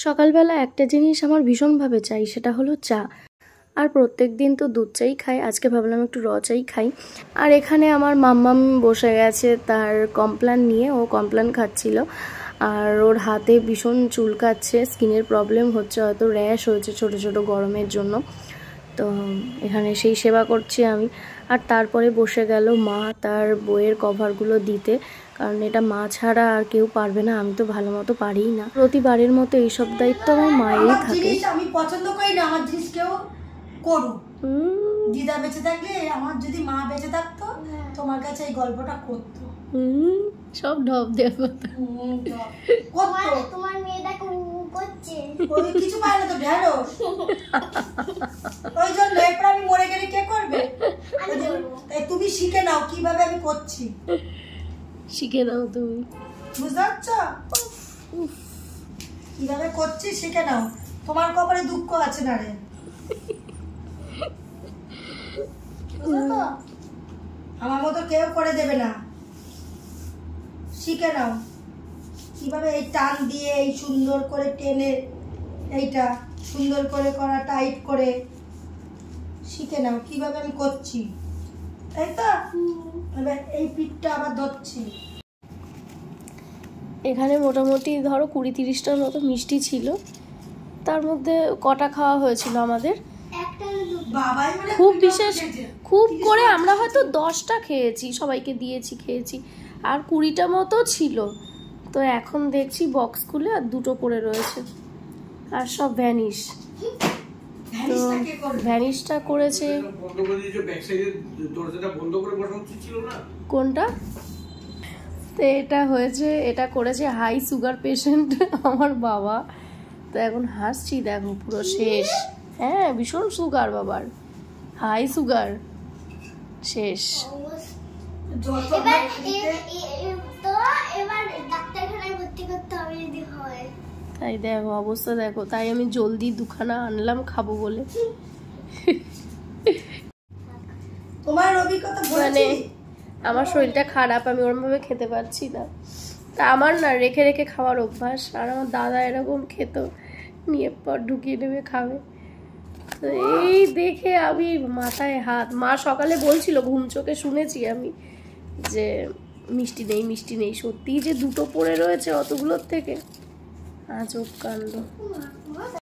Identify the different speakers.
Speaker 1: সকালবেলা একটা জিনিস আমার ভীষণভাবে চাই, সেটা হলো চা। আর প্রত্যেক দিন তো দুধ চাই খাই, আজকে ভাবলাম একটু র চাই খাই। আর এখানে আমার মাম্মাম বসে গেছে তার কমপ্ল্যান নিয়ে, ও কমপ্ল্যান খাচ্ছিল। আর ওর হাতে ভীষণ চুলকাচ্ছে, স্কিনের প্রবলেম হচ্ছে, হয়তো র্যাশ হয়েছে ছোটো ছোটো গরমের জন্য। তো এখানে সেই সেবা করছি আমি। আর তারপরে বসে গেল মা তার বইয়ের কভারগুলো দিতে, কারণ এটা মা ছাড়া আর কেউ পারবে না, আমি তো ভালো মতো পারিই না। প্রতিবারের মতো এইসব দায়িত্ব আমার মায়েরই থাকে।
Speaker 2: আমি পছন্দ করি না আমার জিনিস কেউ করুক। দিদা বেঁচে থাকলে, আমার যদি মা বেঁচে থাকতো তোমার কাছে এই গল্পটা করতো।
Speaker 1: সব ঢপ দেওয়া
Speaker 2: কথা
Speaker 3: তোমার মেয়েটা করছে,
Speaker 2: ওই কিছু পায় না তো ঢেঁড়স। ওই জন্য এরপর আমি মরে গেলে কে করবে? তাই তুমি শিখে নাও কিভাবে আমি করছি,
Speaker 1: শিখে নাও তুমি,
Speaker 2: বুঝতে পারছো? কিভাবে করছি শিখে নাও, তোমার কপালে দুঃখ আছে না রে। আমার মতো কেউ করে দেবে না, শিখে নাও কিভাবে এই টান দিয়ে এই সুন্দর করে টেনে এইটা সুন্দর করে করা, টাইট করে শিখে নাও কিভাবে আমি করছি, তাই তো? এবার এই পিঠটা আবার ধরছি।
Speaker 1: এখানে মোটামুটি ধরো 20-30টার মতো মিষ্টি ছিল, তার মধ্যে কটা খাওয়া হয়েছিল আমাদের। খুব বিশেষ খুব করে আমরা হয়তো 10টা খেয়েছি, সবাইকে দিয়েছি, খেয়েছি। আর 20টা মতো ছিল। তো এখন দেখছি বক্স খুলে আর 2টো পড়ে রয়েছে, আর সব ভ্যানিশ। তো ভ্যানিশটা করেছে কোনটা? তো এটা হয়েছে, এটা করেছে হাই সুগার পেশেন্ট আমার বাবা। তো এখন হাসছি, দেখো পুরো শেষ। হ্যাঁ, ভীষণ সুগার বাবার, হাই সুগার, শেষ। তাই দেখো অবস্থা দেখো, তাই আমি জলদি 2খানা আনলাম খাবো বলে।
Speaker 2: তোমার অভিজ্ঞতা
Speaker 1: মানে আমার শরীরটা খারাপ, আমি ওরমভাবে খেতে পারছি না। তা আমার না রেখে রেখে খাওয়ার অভ্যাস, আর আমার দাদা এরকম খেত, নিয়ে পর ঢুকিয়ে নেবে খাবে। তো এই দেখে আমি মাথায় হাত, মা সকালে বলছিল, ঘুম চোখে শুনেছি আমি যে মিষ্টি নেই মিষ্টি নেই, সত্যিই যে 2টো পড়ে রয়েছে অতগুলোর থেকে, আজব কাণ্ড।